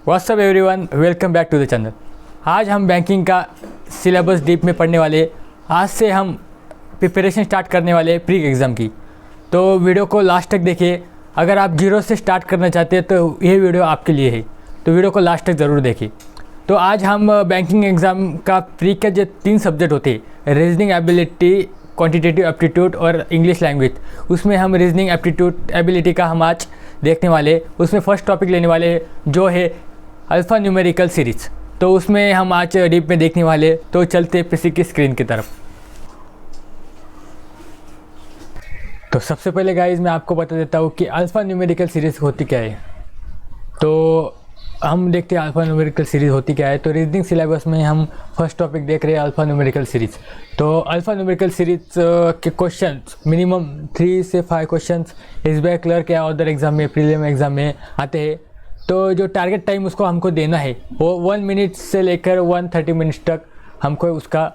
WhatsApp everyone, welcome back to the channel. आज हम banking का सिलेबस डीप में पढ़ने वाले। आज से हम प्रिपरेशन स्टार्ट करने वाले प्री एग्ज़ाम की। तो वीडियो को लास्ट तक देखिए। अगर आप जीरो से स्टार्ट करना चाहते हैं तो ये वीडियो आपके लिए है, तो वीडियो को लास्ट तक ज़रूर देखिए। तो आज हम बैंकिंग एग्ज़ाम का प्री के जो 3 सब्जेक्ट होते हैं, रीजनिंग एबिलिटी, क्वांटिटेटिव एप्टीट्यूड और इंग्लिश लैंग्वेज, उसमें हम रीजनिंग एप्टीट्यूड एबिलिटी का हम आज देखने वाले। उसमें फर्स्ट टॉपिक लेने वाले जो है अल्फ़ा न्यूमेरिकल सीरीज़। तो उसमें हम आज डीप में देखने वाले। तो चलते पीसी की स्क्रीन की तरफ। तो सबसे पहले गाइस मैं आपको बता देता हूँ कि अल्फ़ा न्यूमेरिकल सीरीज़ होती क्या है। तो हम देखते हैं अल्फ़ा न्यूमेरिकल सीरीज़ होती क्या है। तो रीजनिंग सिलेबस में हम फर्स्ट टॉपिक देख रहे हैं अल्फ़ा न्यूमेरिकल सीरीज़। तो अल्फ़ा न्यूमेरिकल सीरीज़ के क्वेश्चंस मिनिमम 3 से 5 क्वेश्चंस एसबीआई क्लर्क या अदर एग्ज़ाम में, प्रीलिम एग्ज़ाम में आते हैं। तो जो टारगेट टाइम उसको हमको देना है वो 1 मिनट से लेकर 130 मिनट्स तक हमको उसका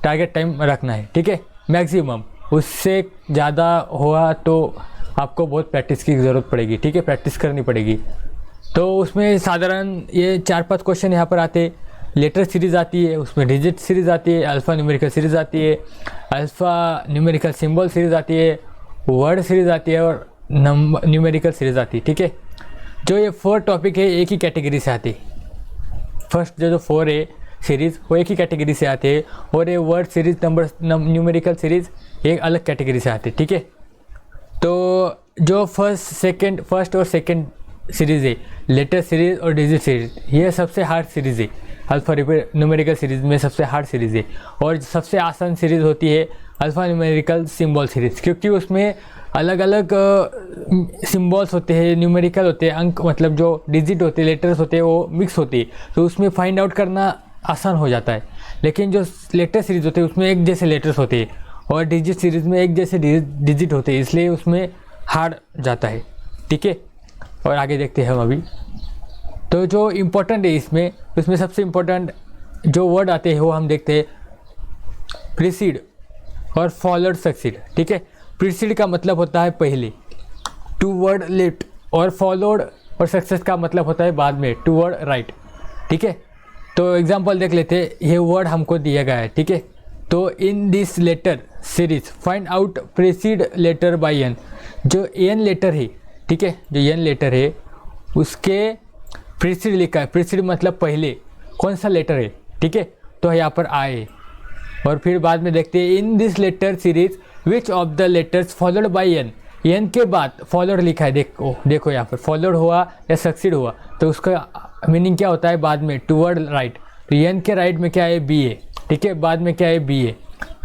टारगेट टाइम रखना है, ठीक है, मैक्सिमम। उससे ज़्यादा हुआ तो आपको बहुत प्रैक्टिस की ज़रूरत पड़ेगी, ठीक है, प्रैक्टिस करनी पड़ेगी। तो उसमें साधारण ये 4-5 क्वेश्चन यहाँ पर आते। लेटर सीरीज़ आती है, उसमें डिजिट सीरीज़ आती है, अल्फ़ा न्यूमेरिकल सीरीज़ आती है, अल्फ़ा न्यूमेरिकल सिंबल सीरीज़ आती है, वर्ड सीरीज़ आती है और न्यूमेरिकल सीरीज़ आती है, ठीक है। जो ये 4 टॉपिक है एक ही कैटेगरी से आते। फर्स्ट जो 4 है सीरीज़ वो एक ही कैटेगरी से आते हैं, और ये वर्ड सीरीज़, न्यूमेरिकल सीरीज़ एक अलग कैटेगरी से आते, ठीक है। तो जो फर्स्ट और सेकंड सीरीज़ है, लेटर सीरीज़ और डिजिट सीरीज़, ये सबसे हार्ड सीरीज़ है। अल्फ़ा न्यूमेरिकल सीरीज़ में सबसे हार्ड सीरीज़ है। और सबसे आसान सीरीज़ होती है अल्फ़ा न्यूमेरिकल सिंबल सीरीज़, क्योंकि उसमें अलग अलग सिंबल्स होते हैं, न्यूमेरिकल होते हैं, अंक मतलब जो डिजिट होते हैं, लेटर्स होते हैं, वो मिक्स होती है। तो उसमें फाइंड आउट करना आसान हो जाता है। लेकिन जो लेटर सीरीज़ होते हैं उसमें एक जैसे लेटर्स होते हैं, और डिजिट सीरीज़ में एक जैसे डिजिट होते हैं, इसलिए उसमें हार्ड जाता है, ठीक है। और आगे देखते हैं हम अभी। तो जो इम्पोर्टेंट है उसमें सबसे इम्पोर्टेंट जो वर्ड आते हैं वो हम देखते हैं प्रीसीड और फॉलोड सक्सीड, ठीक है। प्रीसीड का मतलब होता है पहले, टू वर्ड लेफ्ट, और फॉलोड और सक्सेस का मतलब होता है बाद में, टू वर्ड राइट, ठीक है। तो एग्जांपल देख लेते हैं। ये वर्ड हमको दिया गया है, ठीक है। तो in this letter series find out precede letter by N. जो एन लेटर है, ठीक है, जो एन लेटर है उसके प्रीसीड लिखा है। प्रीसीड मतलब पहले कौन सा लेटर है, ठीक है। तो यहाँ पर आए, और फिर बाद में देखते हैं in this letter series which of the letters followed by N. N के बाद फॉलोड लिखा है, देखो यहाँ पर फॉलोड हुआ या सक्सीड हुआ, तो उसका मीनिंग क्या होता है बाद में, टूवर्ड राइट। तो एन के राइट में क्या है, बी है, ठीक है, बाद में क्या है, बी है।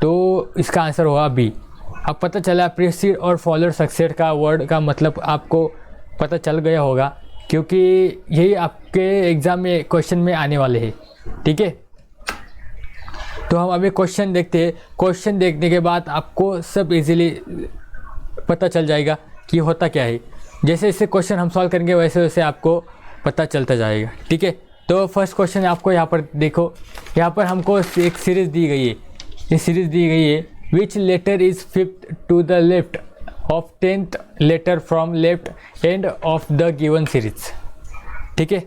तो इसका आंसर होगा बी। अब पता चला प्रीसीड और फॉलोड सक्सेड का वर्ड का मतलब आपको पता चल गया होगा, क्योंकि यही आपके एग्ज़ाम में क्वेश्चन में आने वाले हैं, ठीक है। तो हम अभी क्वेश्चन देखते हैं। क्वेश्चन देखने के बाद आपको सब इजीली पता चल जाएगा कि होता क्या है। जैसे जैसे क्वेश्चन हम सॉल्व करेंगे वैसे वैसे आपको पता चलता जाएगा, ठीक है। तो फर्स्ट क्वेश्चन आपको यहाँ पर देखो, यहाँ पर हमको एक सीरीज़ दी गई है। ये सीरीज़ दी गई है, which letter is 5th to the left of 10th letter from left end of the given series, ठीक है।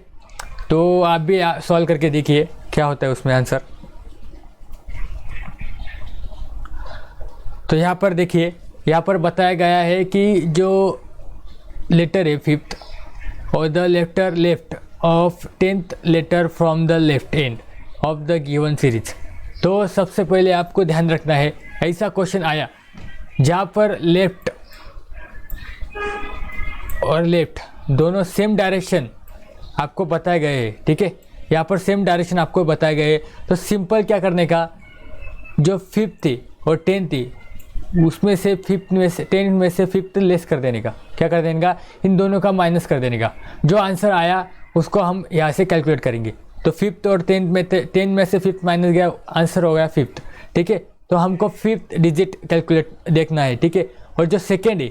तो आप भी सॉल्व करके देखिए क्या होता है उसमें आंसर। तो यहाँ पर देखिए, यहाँ पर बताया गया है कि जो लेटर है 5th और the letter left of 10th letter from the left end of the given series. तो सबसे पहले आपको ध्यान रखना है, ऐसा क्वेश्चन आया जहाँ पर लेफ्ट और लेफ्ट दोनों सेम डायरेक्शन आपको बताए गए हैं, ठीक है। यहाँ पर सेम डायरेक्शन आपको बताए गए। तो सिंपल क्या करने का, जो 5th थी और 10th थी उसमें से 5th में से 10th में से 5th लेस कर देने का, क्या कर देने का, इन दोनों का माइनस कर देने का। जो आंसर आया उसको हम यहाँ से कैलकुलेट करेंगे। तो 5th और 10th में से 5th माइनस गया, आंसर हो गया 5th, ठीक है। तो हमको 5th डिजिट कैलकुलेट देखना है, ठीक है। और जो सेकेंड है,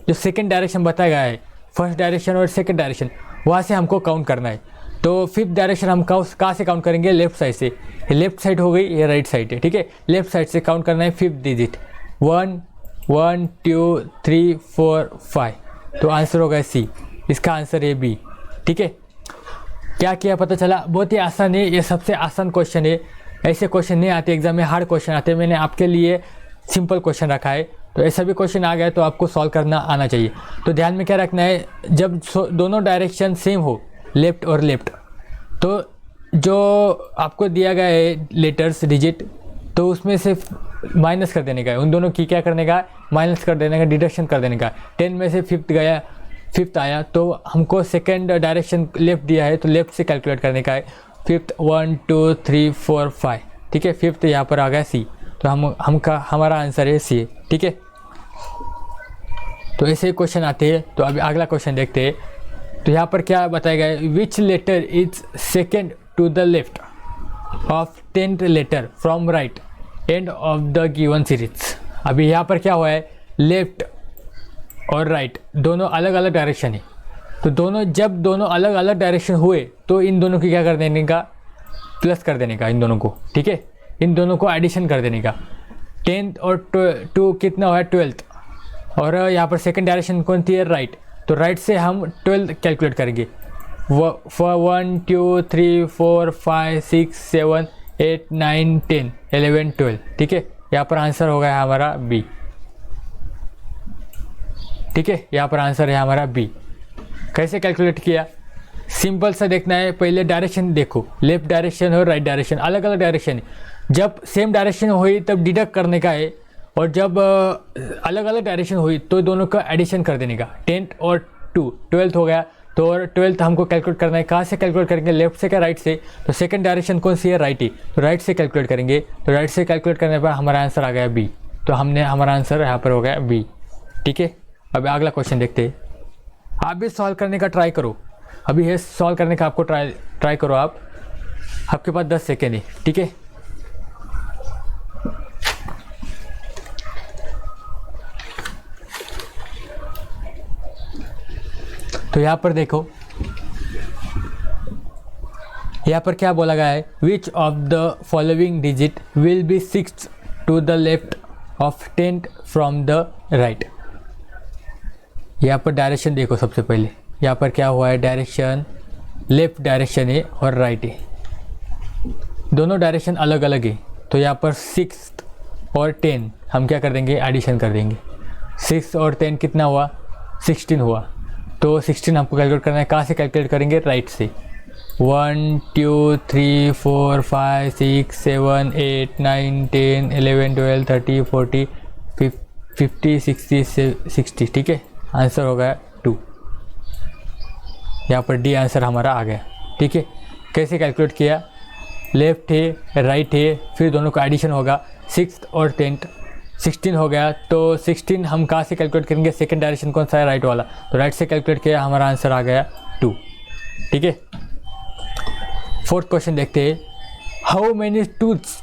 जो सेकेंड डायरेक्शन बताया गया है, फर्स्ट डायरेक्शन और सेकेंड डायरेक्शन, वहाँ से हमको काउंट करना है। तो 5th डायरेक्शन हम कहाँ से काउंट करेंगे, लेफ्ट साइड से। लेफ्ट साइड हो गई, ये राइट साइड है, ठीक है। लेफ्ट साइड से काउंट करना है 5th डिजिट, 1 1 2 3 4 5। तो आंसर होगा सी, इसका आंसर है बी, ठीक है। क्या किया पता चला, बहुत ही आसान है, ये सबसे आसान क्वेश्चन है। ऐसे क्वेश्चन नहीं आते एग्जाम में, हार्ड क्वेश्चन आते हैं। मैंने आपके लिए सिंपल क्वेश्चन रखा है, तो ऐसा भी क्वेश्चन आ गया तो आपको सॉल्व करना आना चाहिए। तो ध्यान में क्या रखना है, जब दोनों डायरेक्शन सेम हो, लेफ्ट और लेफ्ट, तो जो आपको दिया गया है लेटर्स डिजिट, तो उसमें से माइनस कर देने का है, उन दोनों की क्या करने का, माइनस कर देने का, डिडक्शन कर देने का। 10 में से फिफ्थ आया तो हमको सेकेंड डायरेक्शन लेफ्ट दिया है, तो लेफ्ट से कैलकुलेट करने का है। फिफ्थ 1 2 3 4 5, ठीक है। फिफ्थ यहाँ पर आ गया सी, तो हमारा आंसर है सी, ठीक है। तो ऐसे क्वेश्चन आते हैं। तो अभी अगला क्वेश्चन देखते हैं। तो यहाँ पर क्या बताया गया है, which letter is second to the left of 10th letter from right end of the given series. अभी यहाँ पर क्या हुआ है, लेफ्ट और राइट दोनों अलग अलग डायरेक्शन है, तो जब दोनों अलग अलग डायरेक्शन हुए तो इन दोनों की क्या कर देने का, प्लस कर देने का, इन दोनों को, ठीक है। इन दोनों को एडिशन कर देने का। 10th और 2 कितना हुआ, 12th, और यहाँ पर सेकेंड डायरेक्शन कौन थी है, राइट, तो राइट से हम 12 कैलकुलेट करेंगे। 1 2 3 4 5 6 7 8 9 10 11 12, ठीक है। यहाँ पर आंसर हो गया हमारा बी, ठीक है। यहाँ पर आंसर है हमारा बी। कैसे कैलकुलेट किया, सिंपल सा देखना है, पहले डायरेक्शन देखो, लेफ्ट डायरेक्शन और राइट डायरेक्शन अलग अलग डायरेक्शन है। जब सेम डायरेक्शन हुई तब डिडक्ट करने का है, और जब अलग अलग डायरेक्शन हुई तो दोनों का एडिशन कर देने का। 10th और 2 12th हो गया, तो और 12th हमको कैलकुलेट करना है। कहाँ से कैलकुलेट करेंगे, लेफ्ट से क्या राइट से, तो सेकंड डायरेक्शन कौन सी है, राइट ही, तो राइट से कैलकुलेट करेंगे। तो राइट से कैलकुलेट करने पर हमारा आंसर आ गया बी, तो हमारा आंसर यहाँ पर हो गया बी, ठीक है। अब अगला क्वेश्चन देखते हैं। आप भी सॉल्व करने का ट्राई करो, अभी है सॉल्व करने का, आपको ट्राई करो आपके पास 10 सेकेंड है, ठीक है। तो यहाँ पर देखो, यहाँ पर क्या बोला गया है, which of the following digit will be 6th to the left of 10th from the right. यहाँ पर डायरेक्शन देखो, सबसे पहले यहाँ पर क्या हुआ है, डायरेक्शन लेफ्ट डायरेक्शन है और राइट है, दोनों डायरेक्शन अलग अलग है। तो यहाँ पर 6 और 10 हम क्या कर देंगे, एडिशन कर देंगे। 6 और 10 कितना हुआ, 16 हुआ, तो 16 हमको कैलकुलेट करना है। कहाँ से कैलकुलेट करेंगे, राइट से। 1 2 3 4 5 6 7 8 9 10 11 12 13 14 50 60, ठीक है। आंसर हो गया 2, यहाँ पर डी आंसर हमारा आ गया, ठीक है। कैसे कैलकुलेट किया, लेफ्ट है राइट है, फिर दोनों का एडिशन होगा। 6th और 10th 16 हो गया, तो 16 हम कहाँ से कैलकुलेट करेंगे, सेकंड डायरेक्शन कौन सा है, राइट वाला, तो राइट से कैलकुलेट किया, हमारा आंसर आ गया 2, ठीक है। 4th क्वेश्चन देखते हैं। How many twos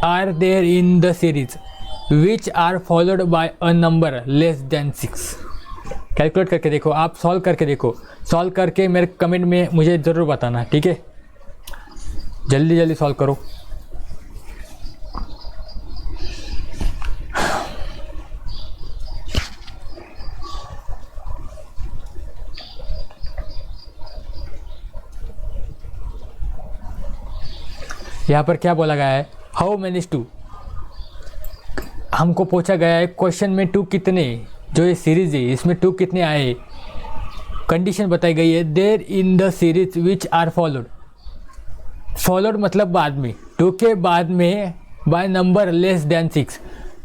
are there in the series which are followed by a number less than 6। Calculate करके देखो, आप सॉल्व करके देखो, सॉल्व करके मेरे कमेंट में मुझे ज़रूर बताना, ठीक है। जल्दी जल्दी सॉल्व करो। यहाँ पर क्या बोला गया है, हाउ मेनी टू, हमको पूछा गया है क्वेश्चन में 2 कितने, जो ये सीरीज है इसमें 2 कितने आए, कंडीशन बताई गई है, there in the series which are followed. Followed मतलब बाद में, 2 के बाद में बाय नंबर लेस देन 6।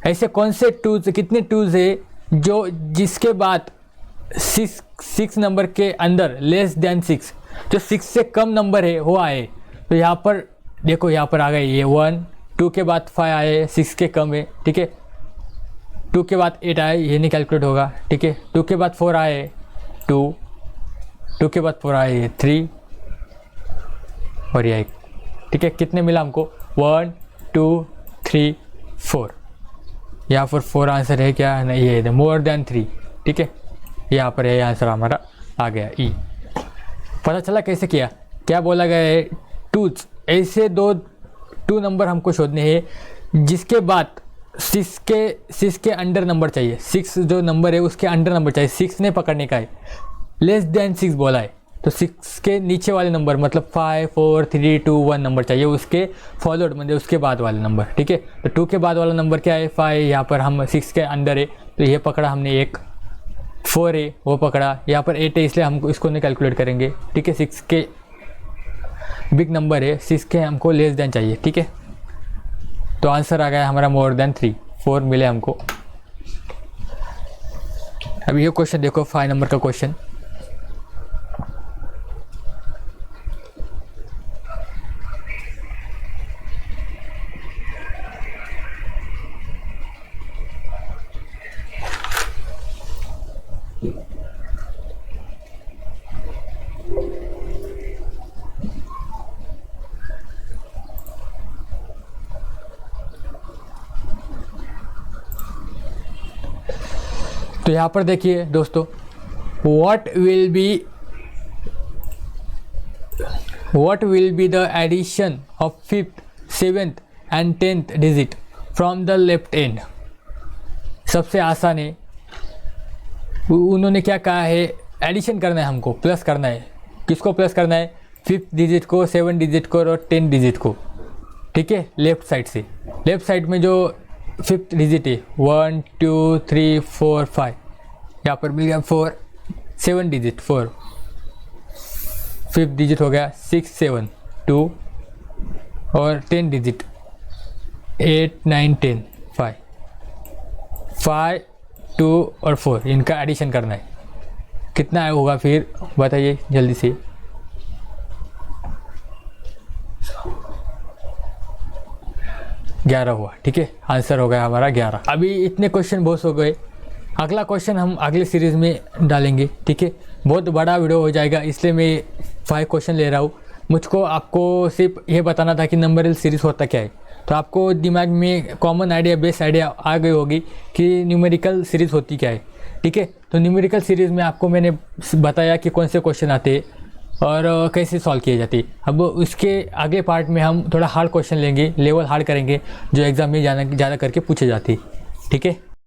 ऐसे कौन से टूज, कितने टूज है जो जिसके बाद 6 नंबर के अंदर लेस देन 6, जो 6 से कम नंबर है वो आए। तो यहाँ पर देखो, यहाँ पर आ गए ये 1, 2 के बाद 5 आए, 6 के कम है, ठीक है। 2 के बाद 8 आए, ये नहीं कैलकुलेट होगा, ठीक है। 2 के बाद 4 आए 2 के बाद 4 आए 3 और ये 1, ठीक है। कितने मिला हमको, 1 2 3 4, यहाँ पर 4 आंसर है क्या, नहीं ये मोर देन 3, ठीक है। यहाँ पर ये आंसर हमारा आ गया ई। पता चला कैसे किया, क्या बोला गया है, टूज, ऐसे 2 नंबर हमको शोधने हैं जिसके बाद 6 के अंडर नंबर चाहिए, 6 जो नंबर है उसके अंडर नंबर चाहिए, 6 नहीं पकड़ने का है, लेस देन 6 बोला है, तो 6 के नीचे वाले नंबर मतलब 5 4 3 2 1 नंबर चाहिए, उसके फॉलोड मतलब उसके बाद वाले नंबर। ठीक है, तो 2 के बाद वाला नंबर क्या है 5, यहाँ पर हम 6 के अंदर है तो ये पकड़ा हमने एक, 4 है वो पकड़ा, यहाँ पर 8 है इसलिए हमको इसको नहीं कैलकुलेट करेंगे। ठीक है, 6 के बिग नंबर है, 6 के हमको लेस देन चाहिए। ठीक है, तो आंसर आ गया हमारा मोर देन 3, 4 मिले हमको। अब ये क्वेश्चन देखो 5 नंबर का क्वेश्चन। तो यहाँ पर देखिए दोस्तों, what will be the addition of 5th, 7th and 10th digit from the left end। सबसे आसान है, उन्होंने क्या कहा है, एडिशन करना है हमको, प्लस करना है। किसको प्लस करना है, 5th डिजिट को, 7 डिजिट को और 10 डिजिट को। ठीक है, लेफ्ट साइड से, लेफ्ट साइड में जो 5th डिजिट है 1 2 3 4 5, यहाँ पर मिल गया 4, 7 डिजिट 4, 5th डिजिट हो गया 6 7 2 और 10 डिजिट 8 9 10 5 5 2 और 4, इनका एडिशन करना है। कितना होगा फिर बताइए जल्दी से। ग्यारह हुआ। ठीक है, आंसर हो गया हमारा 11। अभी इतने क्वेश्चन बहुत हो गए, अगला क्वेश्चन हम अगले सीरीज़ में डालेंगे। ठीक है, बहुत बड़ा वीडियो हो जाएगा इसलिए मैं 5 क्वेश्चन ले रहा हूँ। मुझको आपको सिर्फ ये बताना था कि नंबरल सीरीज़ होता क्या है, तो आपको दिमाग में कॉमन आइडिया, बेस आइडिया आ गई होगी कि न्यूमेरिकल सीरीज़ होती क्या है। ठीक है, तो न्यूमेरिकल सीरीज़ में आपको मैंने बताया कि कौन से क्वेश्चन आते और कैसे सॉल्व किए जाते। अब उसके आगे पार्ट में हम थोड़ा हार्ड क्वेश्चन लेंगे, लेवल हार्ड करेंगे, जो एग्ज़ाम में ज़्यादा करके पूछे जाते। ठीक है।